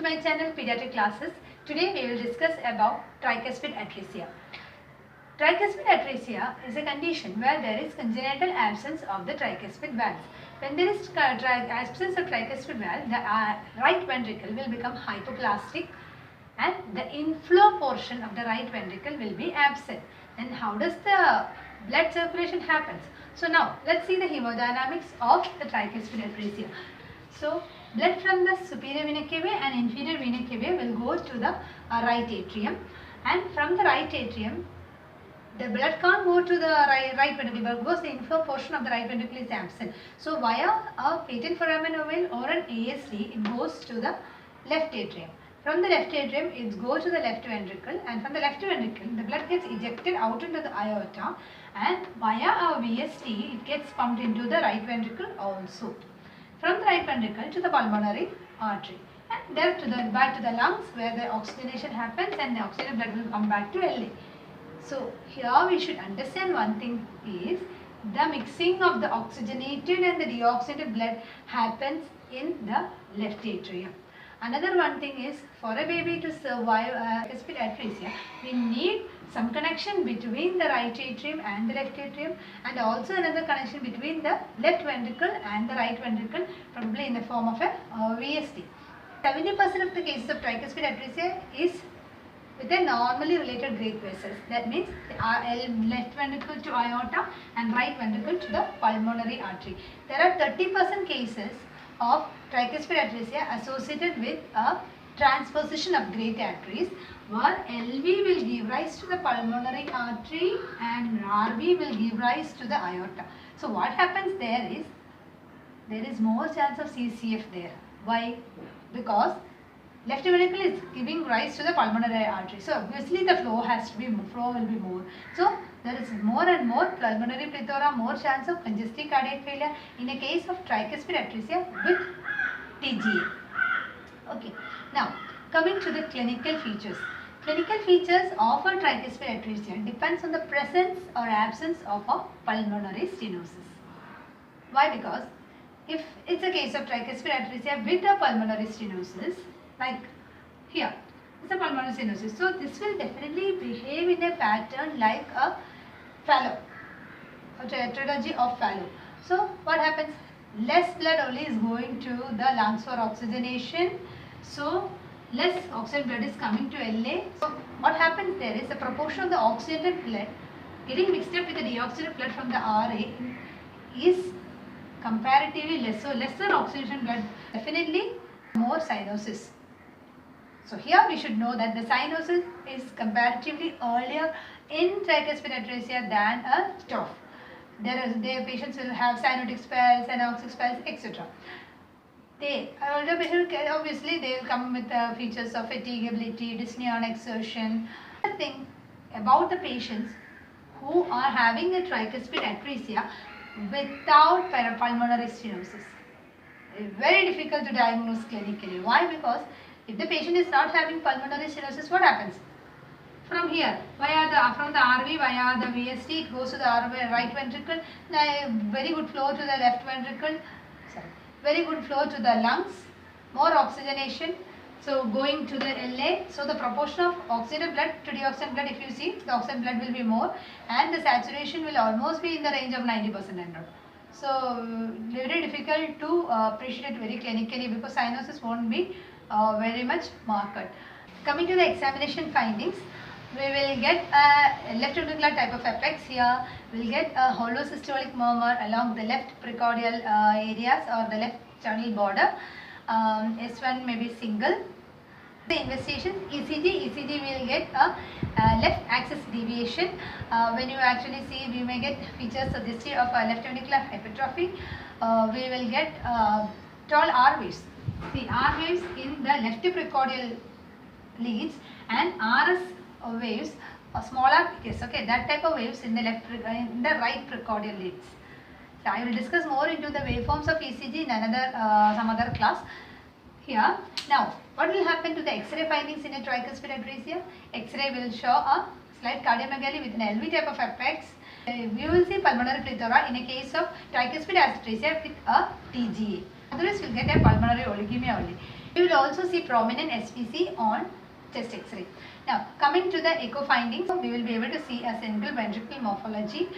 to my channel Pediatric Classes. Today we will discuss about tricuspid atresia. Tricuspid atresia is a condition where there is congenital absence of the tricuspid valve. When there is absence of tricuspid valve, the right ventricle will become hypoplastic and the inflow portion of the right ventricle will be absent. Then how does the blood circulation happens? So now let's see the hemodynamics of the tricuspid atresia. So blood from the superior vena cava and inferior vena cava will go to the right atrium, and from the right atrium the blood can't go to the right ventricle because the inflow portion of the right ventricle is absent. So via a patent foramen ovale or an ASD it goes to the left atrium. From the left atrium it goes to the left ventricle, and from the left ventricle the blood gets ejected out into the aorta, and via a VSD it gets pumped into the right ventricle also. From the right ventricle to the pulmonary artery, and there to the back to the lungs where the oxygenation happens and the oxygenated blood will come back to LA. So here we should understand one thing is the mixing of the oxygenated and the deoxygenated blood happens in the left atrium. Another one thing is, for a baby to survive tricuspid atresia, we need some connection between the right atrium and the left atrium, and also another connection between the left ventricle and the right ventricle, probably in the form of a VSD. 70% of the cases of tricuspid atresia is with a normally related great vessels. That means left ventricle to aorta and right ventricle to the pulmonary artery. There are 30% cases of tricuspid atresia associated with a transposition of great arteries, where LV will give rise to the pulmonary artery and RV will give rise to the aorta. So what happens there is more chance of CCF there. Why? Because left ventricle is giving rise to the pulmonary artery. So obviously the flow will be more. So there is more and more pulmonary plethora, more chance of congestive cardiac failure in a case of tricuspid atresia with TGA. Okay. Now coming to the clinical features. Clinical features of a tricuspid atresia depends on the presence or absence of a pulmonary stenosis. Why? Because if it's a case of tricuspid atresia with a pulmonary stenosis, like here, it's a pulmonary stenosis. So this will definitely behave in a pattern like a fallow, a tetralogy of fallow. So what happens? Less blood only is going to the lungs for oxygenation. So less oxygen blood is coming to LA. So what happens there is the proportion of the oxygenated blood getting mixed up with the deoxygenated blood from the RA is comparatively less. So lesser oxygenation blood, definitely more cyanosis. So here we should know that the cyanosis is comparatively earlier in tricuspid atresia than a TOF. Their patients will have cyanotic spells, anoxic spells, etc. Older patients, obviously they will come with features of fatigability, dyspnea on exertion. The thing about the patients who are having a tricuspid atresia without pulmonary stenosis, very difficult to diagnose clinically. Why? Because if the patient is not having pulmonary stenosis, what happens? From here, from the RV via the VSD, it goes to the right ventricle, very good flow to the left ventricle, very good flow to the lungs, more oxygenation, so going to the LA. So the proportion of oxygenated blood to deoxygenated blood, if you see, the oxygen blood will be more, and the saturation will almost be in the range of 90% and all. So very difficult to appreciate very clinically because cyanosis won't be very much marked. Coming to the examination findings, we will get a left ventricular type of apex. Here we will get a hollow systolic murmur along the left precordial areas or the left channel border. S1 may be single. The investigation ECG will get a left axis deviation. When you actually see, we may get features suggestive of a left ventricular hypertrophy. We will get tall R waves. See, R waves in the left precordial leads and RS waves, smaller case. Okay, that type of waves in the right precordial leads. So I will discuss more into the waveforms of ECG in some other class. Here, now what will happen to the X-ray findings in a tricuspid atresia? X-ray will show a slight cardiomegaly with an LV type of apex. We will see pulmonary plethora in a case of tricuspid atresia with a TGA. Otherwise, we will get a pulmonary oligemia only. We will also see prominent SVC on chest X-ray. Now coming to the echo findings, we will be able to see a central ventricle morphology.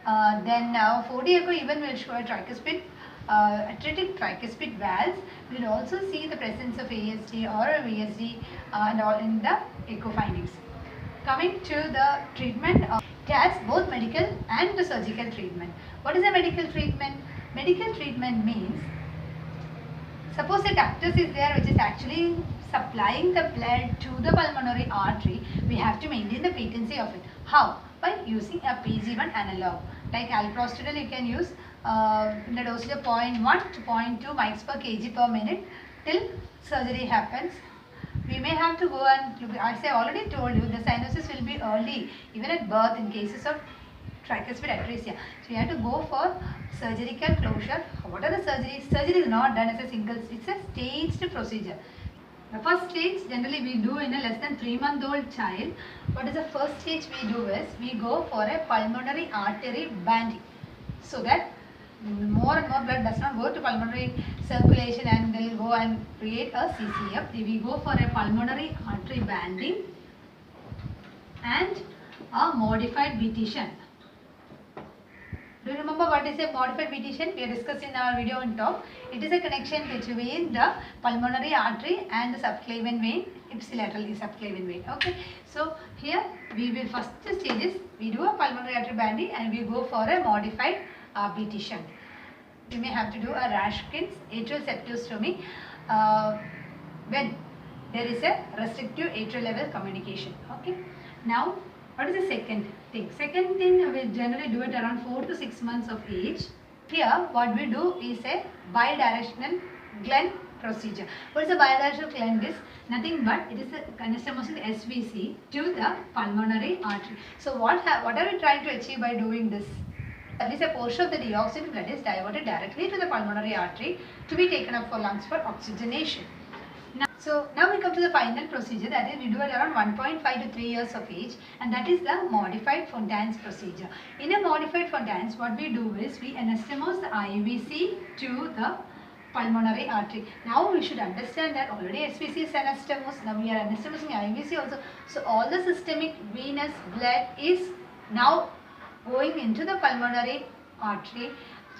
Then 4D echo even will show a tricuspid, atretic tricuspid valves. We will also see the presence of ASD or a VSD and all in the echo findings. Coming to the treatment, it has both medical and the surgical treatment. What is a medical treatment? Medical treatment means, suppose a ductus is there which is actually supplying the blood to the pulmonary artery, we have to maintain the patency of it. How? By using a PG1 analog. Like alprostadil you can use in the dosage of 0.1 to 0.2 mics per kg per minute till surgery happens. We may have to go and, as I already told you, the cyanosis will be early even at birth in cases of tricuspid atresia. So you have to go for surgical closure. What are the surgeries? Surgery is not done as a single, it's a staged procedure. The first stage generally we do in a less than 3-month-old child. What is the first stage we do is, we go for a pulmonary artery banding, so that more and more blood does not go to pulmonary circulation and they will go and create a CCF. We go for a pulmonary artery banding and a modified BT shunt. Do you remember what is a modified BT shunt? We discussed in our video on top. It is a connection between the pulmonary artery and the subclavian vein, ipsilateral subclavian vein. Okay. So here we will, first stages we do a pulmonary artery banding and we go for a modified BT shunt. We may have to do a Rashkin's atrial septostomy when there is a restrictive atrial level communication. Okay. Now, what is the second thing? Second thing, we generally do it around 4 to 6 months of age. Here, what we do is a bidirectional Glenn procedure. What is a bidirectional Glenn? Is nothing but it is a anastomosing SVC to the pulmonary artery. So, what are we trying to achieve by doing this? At least a portion of the deoxygenated blood is diverted directly to the pulmonary artery to be taken up for lungs for oxygenation. Now we come to the final procedure, that is we do it around 1.5 to 3 years of age, and that is the modified Fontane's procedure. In a modified Fontane's, what we do is we anastomose the IVC to the pulmonary artery. Now we should understand that already SVC is anastomosed, now we are anastomosing IVC also. So all the systemic venous blood is now going into the pulmonary artery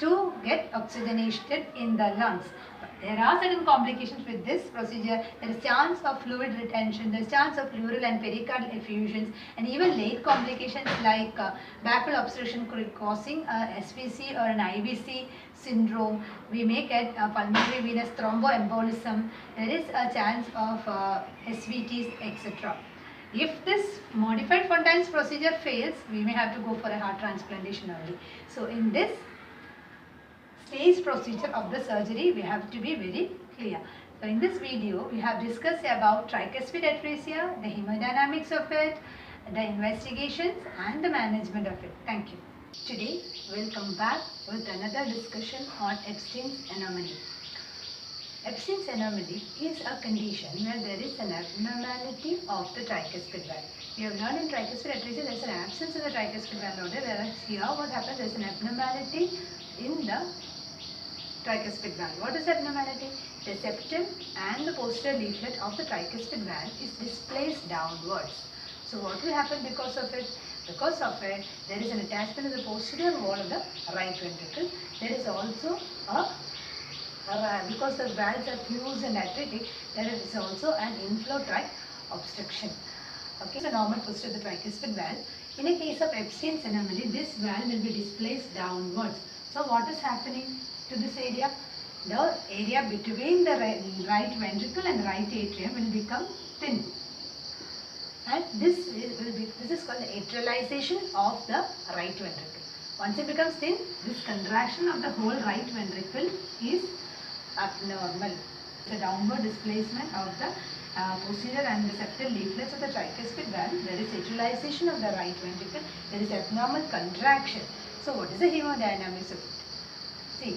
to get oxygenated in the lungs. But there are certain complications with this procedure. There is chance of fluid retention, there is chance of pleural and pericardial effusions, and even late complications like baffle obstruction causing SVC or an IVC syndrome. We may get pulmonary venous thromboembolism. There is a chance of SVTs, etc. If this modified Fontane's procedure fails, we may have to go for a heart transplantation early. So in this stage procedure of the surgery, we have to be very clear. So in this video, we have discussed about tricuspid atresia, the hemodynamics of it, the investigations and the management of it. Thank you. Today, we will come back with another discussion on Epstein's anomaly. Epstein's anomaly is a condition where there is an abnormality of the tricuspid valve. We have learned in tricuspid atresia there is an absence of the tricuspid valve order, whereas here what happens, there is an abnormality in the tricuspid valve. What is abnormality? The septum and the posterior leaflet of the tricuspid valve is displaced downwards. So what will happen because of it? Because of it, there is an attachment of the posterior wall of the right ventricle. There is also because the valves are fused and atretic, there is also an inflow tract obstruction. Okay, so normal posture of the tricuspid valve. In a case of Epstein's anomaly, this valve will be displaced downwards. So what is happening to this area? The area between the right ventricle and the right atrium will become thin. And this is called the atrialization of the right ventricle. Once it becomes thin, this contraction of the whole right ventricle is abnormal. The downward displacement of the posterior and the septal leaflets of the tricuspid valve, there is atrialization of the right ventricle, there is abnormal contraction. So what is the hemodynamics of it? See,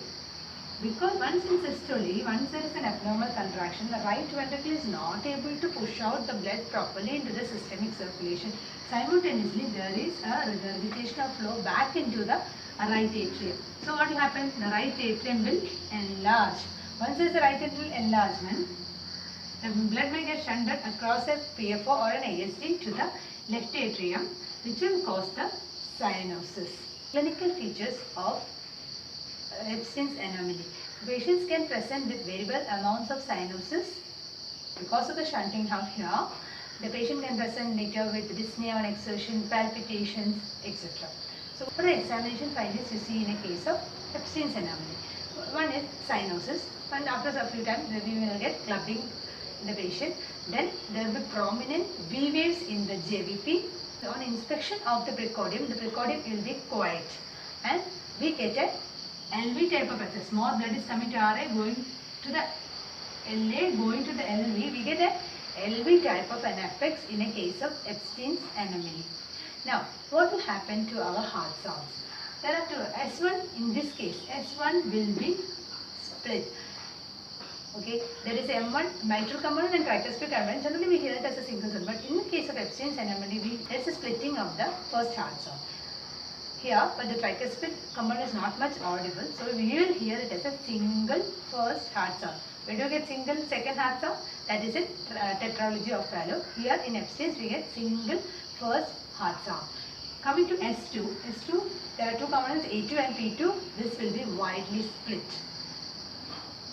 because once in systole, once there is an abnormal contraction, the right ventricle is not able to push out the blood properly into the systemic circulation. Simultaneously, there is a regurgitation of flow back into the right atrium. So what will happen? The right atrium will enlarge. Once there is a right atrial enlargement, the blood may get shunted across a PFO or an ASD to the left atrium, which will cause the cyanosis. Clinical features of Epstein's anomaly. Patients can present with variable amounts of cyanosis because of the shunting out here. The patient can present later with dyspnea on exertion, palpitations, etc. So, what are the examination findings you see in a case of Epstein's anomaly? One is cyanosis, and after a few times we will get clubbing in the patient. Then there will be prominent V waves in the JVP. So, on inspection of the precordium will be quiet, and we get a LV type of effect. Small blood is coming to RA, going to the LA, going to the LV. We get a LV type of an effects in a case of Epstein's anomaly. Now, what will happen to our heart sounds? There are two. S1 in this case, S1 will be split. Okay, there is M1 mitral component and tricuspid component. Generally, we hear it as a single sound, but in the case of Epstein's anomaly, there is a splitting of the first heart sound. Here, but the tricuspid component is not much audible, so we will hear it as a single first heart sound. When do you get single second heart sound? That is in tetralogy of Fallot. Here in Epstein's, we get single first heart sound. Coming to S2, there are two components A2 and P2. This will be widely split.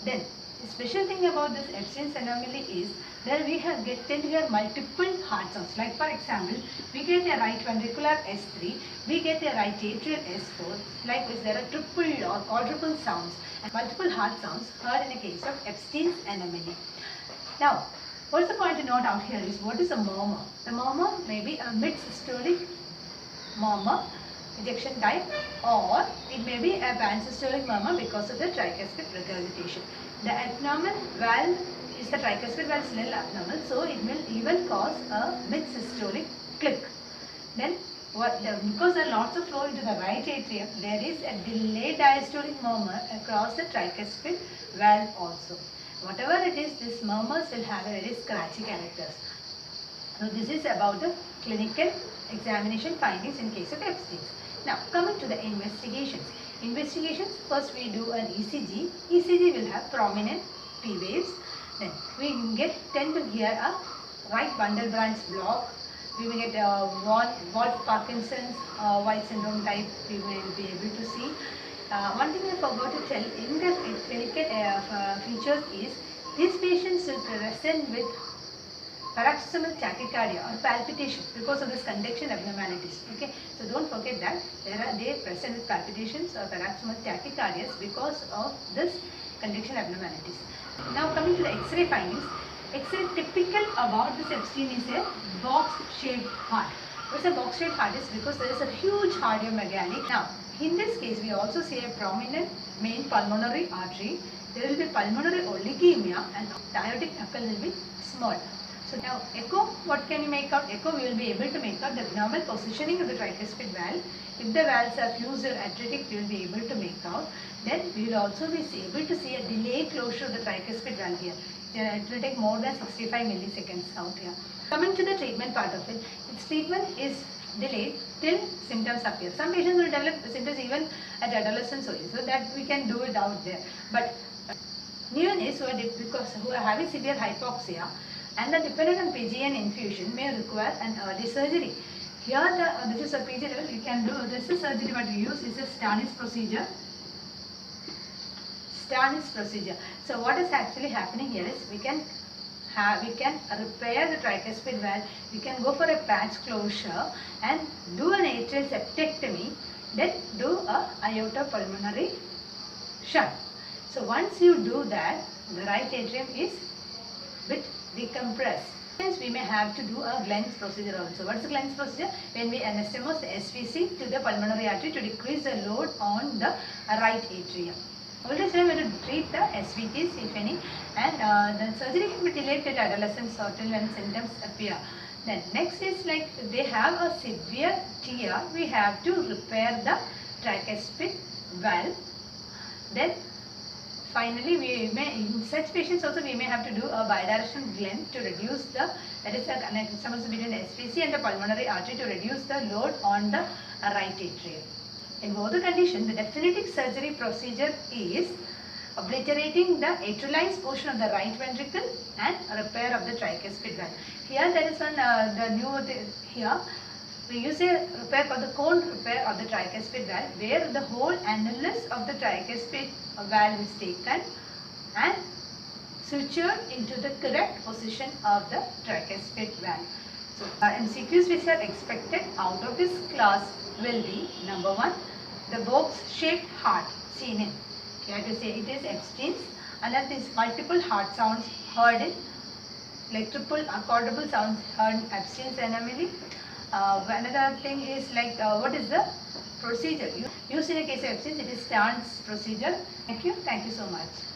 Then, the special thing about this Epstein's anomaly is that we tend to hear multiple heart sounds. Like for example, we get a right ventricular S3, we get a right atrial S4. Likewise, there are triple or quadruple sounds and multiple heart sounds heard in a case of Epstein's anomaly. Now, what's the point to note out here is what is a murmur? The murmur may be a mid-systolic murmur, ejection type, or it may be a pan-systolic murmur because of the tricuspid regurgitation. The abnormal valve is the tricuspid valve is little abnormal, so it will even cause a mid-systolic click. Then, because there are lots of flow into the right atrium, there is a delayed diastolic murmur across the tricuspid valve also. Whatever it is, these murmurs will have a very scratchy characters. So, this is about the clinical examination findings in case of Epstein's. Now, coming to the investigations. First we do an ECG. ECG will have prominent P waves. Then we tend to hear a right bundle branch block. We will get Wolff-Parkinson's White syndrome type. We will be able to see. One thing I forgot to tell in the clinical features is these patients will present with paroxysmal tachycardia or palpitation because of this conduction abnormalities. Okay, so don't forget that they present with palpitations or paroxysmal tachycardias because of this conduction abnormalities. Now coming to the X-ray findings, X-ray typical about this Epstein is a box-shaped heart. What's a box-shaped heart is because there is a huge cardiomegaly. Now in this case we also see a prominent main pulmonary artery. There will be pulmonary oligemia and the aortic knuckle will be small. So now echo, what can you make out? Echo, we will be able to make out the normal positioning of the tricuspid valve. If the valves are fused or atretic, we will be able to make out. Then we will also be able to see a delayed closure of the tricuspid valve here. It will take more than 65 milliseconds out here. Coming to the treatment part of it, its treatment is delayed till symptoms appear. Some patients will develop symptoms even at adolescence only, so that we can do it out there. But neonates who are having severe hypoxia and are dependent on PGN infusion may require an early surgery. Here, this is a PG level. You can do this is surgery. What we use is a Stannis procedure. So, what is actually happening here is we can repair the tricuspid valve. We can go for a patch closure and do an atrial septectomy. Then do a aorta pulmonary shunt. So, once you do that, the right atrium is bit decompressed. Hence, we may have to do a Glenn procedure also. What is the Glenn procedure? When we anastomose the SVC to the pulmonary artery to decrease the load on the right atrium. Always remember to treat the SVTs if any, and the surgery can be delayed till adolescence or till when symptoms appear. Then next is like they have a severe TR, we have to repair the tricuspid valve. Then finally, we may, in such patients also we may have to do a bidirectional Glenn to reduce the, that is the connection between the SVC and the pulmonary artery to reduce the load on the right atrium. In both the conditions, the definitive surgery procedure is obliterating the atrialized portion of the right ventricle and repair of the tricuspid valve. Here there is one here we use a repair called the cone repair of the tricuspid valve, where the whole annulus of the tricuspid valve is taken and sutured into the correct position of the tricuspid valve. So, MCQs which are expected out of this class will be: number 1, the box shaped heart seen in. You have to say it is Epstein's, and that these multiple heart sounds heard in, like triple accordable sounds heard in Epstein's anomaly. Another thing is like what is the procedure used in a case of Epstein's? It is Stern's procedure. Thank you so much.